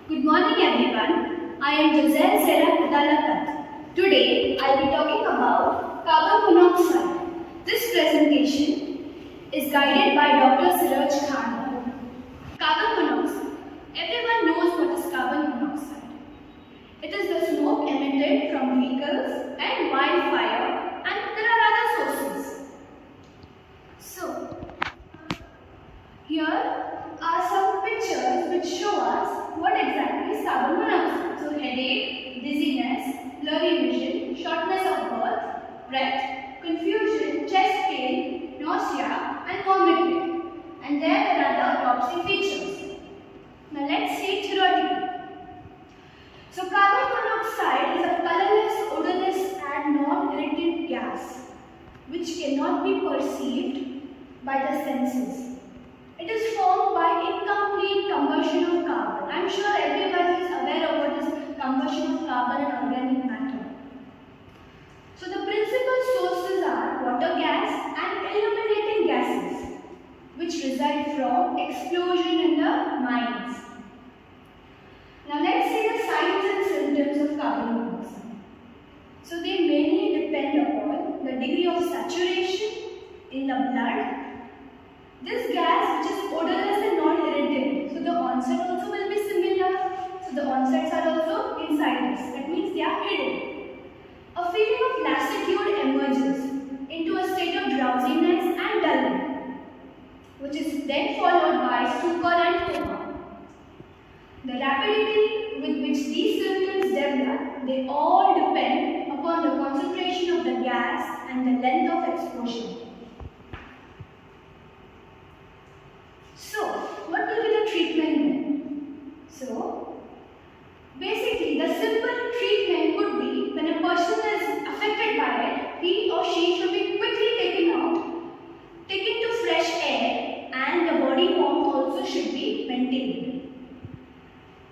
Good morning everyone. I am Giselle Sarah Kudalakat. Today I will be talking about carbon monoxide. This presentation is guided by Dr. Siraj Khan. Carbon monoxide. Everyone knows what is carbon monoxide. It is the smoke emitted from vehicles and wildfire, and there are other sources. So, here are some pictures which show us what exactly is carbon monoxide. So, headache, dizziness, blurry vision, shortness of breath, confusion, chest pain, nausea and vomiting. And there are the autopsy features. Now let's see theoretically. So carbon monoxide is a colorless, odorless and non-irritant gas which cannot be perceived by the senses. It is formed by incomplete combustion of carbon. I am sure everybody is aware of what is combustion of carbon and organic matter. So the principal sources are water gas and illuminating gases which result from explosion in the mines. Now let's see the signs and symptoms of carbon monoxide. So they mainly depend upon the degree of saturation in the blood. This gas which is odorless and non-irritant, so the onset also will be similar. So the onsets are also inside us, that means they are hidden. A feeling of lassitude emerges into a state of drowsiness and dullness, which is then followed by stupor and coma. The rapidity with which these symptoms develop, they all depend upon the concentration of the gas and the length of exposure. So, what will be the treatment then? So, basically the simple treatment would be when a person is affected by it, he or she should be quickly taken to fresh air, and the body warmth also should be maintained.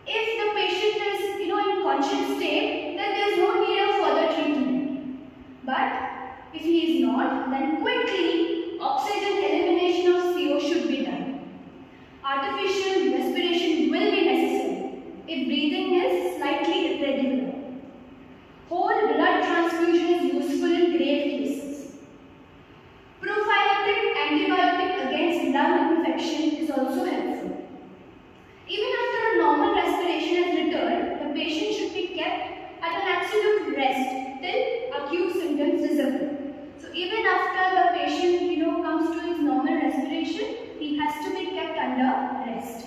If the patient is in conscious state, then there is no need of further treatment. But if he is not, then quickly oxygen elimination of CO should be done. Artificial respiration will be necessary if breathing is slightly irregular. Whole blood transfusion is useful in grave cases. Prophylactic antibiotic against lung infection is also helpful. Even after a normal respiration has returned, the patient should be kept at an absolute rest till acute symptoms disappear. So even after the patient comes to his normal respiration, he has to be kept under rest.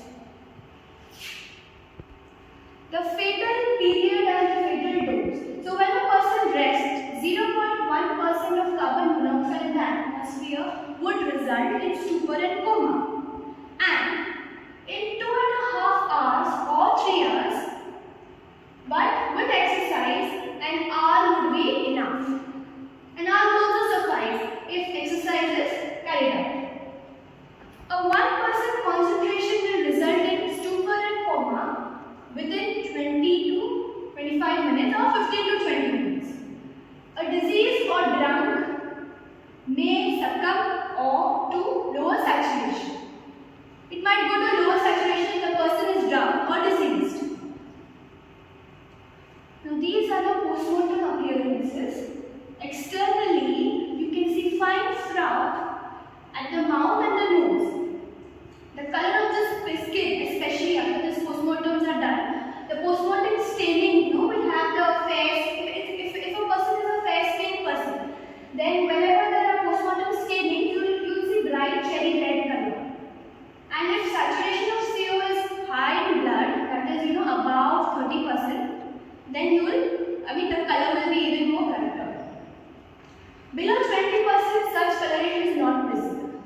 The fatal period and the fatal dose. So when a person rests, 0.1% of carbon monoxide in the atmosphere would result in stupor and coma. And in 2.5 hours or 3 hours, but with exercise, an hour would be enough. An hour will also suffice if exercise is carried out. A 1% concentration will result in stupor and coma within 20 to 25 minutes or 15 to 20 minutes. A diseased or drunk may succumb or to lower saturation. It might go to lower saturation if the person is drunk or diseased. Now these are the postmortem appearances. Externally, you can see fine froth at the mouth and the nose. The color of the skin, especially after these postmortems are done, the postmortem staining will have the fair. If a person is a fair-skinned person, then whenever there are postmortem staining, you will see bright cherry red color. And if saturation of CO is high in blood, that is above 30%, then the color will be even more brighter. Below 20%, such coloration is not visible.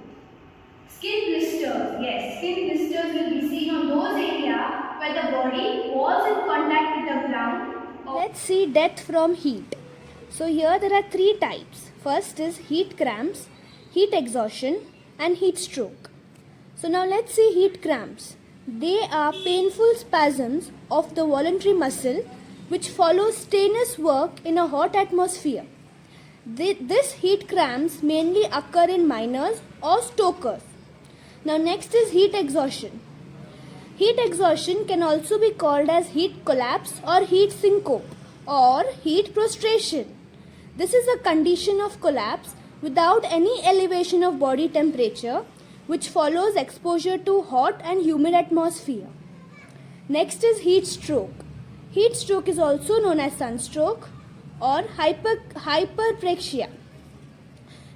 Skin blisters, yes, skin blisters will be seen on those areas where the body was in contact with the ground. Let's see death from heat. So here there are 3 types. First is heat cramps, heat exhaustion and heat stroke. So now let's see heat cramps. They are painful spasms of the voluntary muscle which follow strenuous work in a hot atmosphere. This heat cramps mainly occur in miners or stokers. Now next is heat exhaustion. Heat exhaustion can also be called as heat collapse or heat syncope or heat prostration. This is a condition of collapse without any elevation of body temperature which follows exposure to hot and humid atmosphere. Next is heat stroke. Heat stroke is also known as sunstroke or hyperpraxia.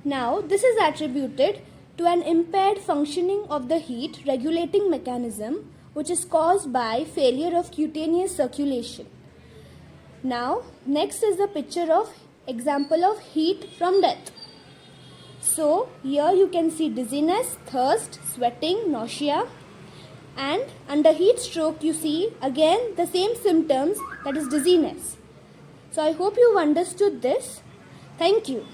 Now, this is attributed to an impaired functioning of the heat regulating mechanism which is caused by failure of cutaneous circulation. Now, next is the picture of example of heat from death. So, here you can see dizziness, thirst, sweating, nausea, and under heat stroke you see again the same symptoms, that is dizziness. So, I hope you've understood this. Thank you.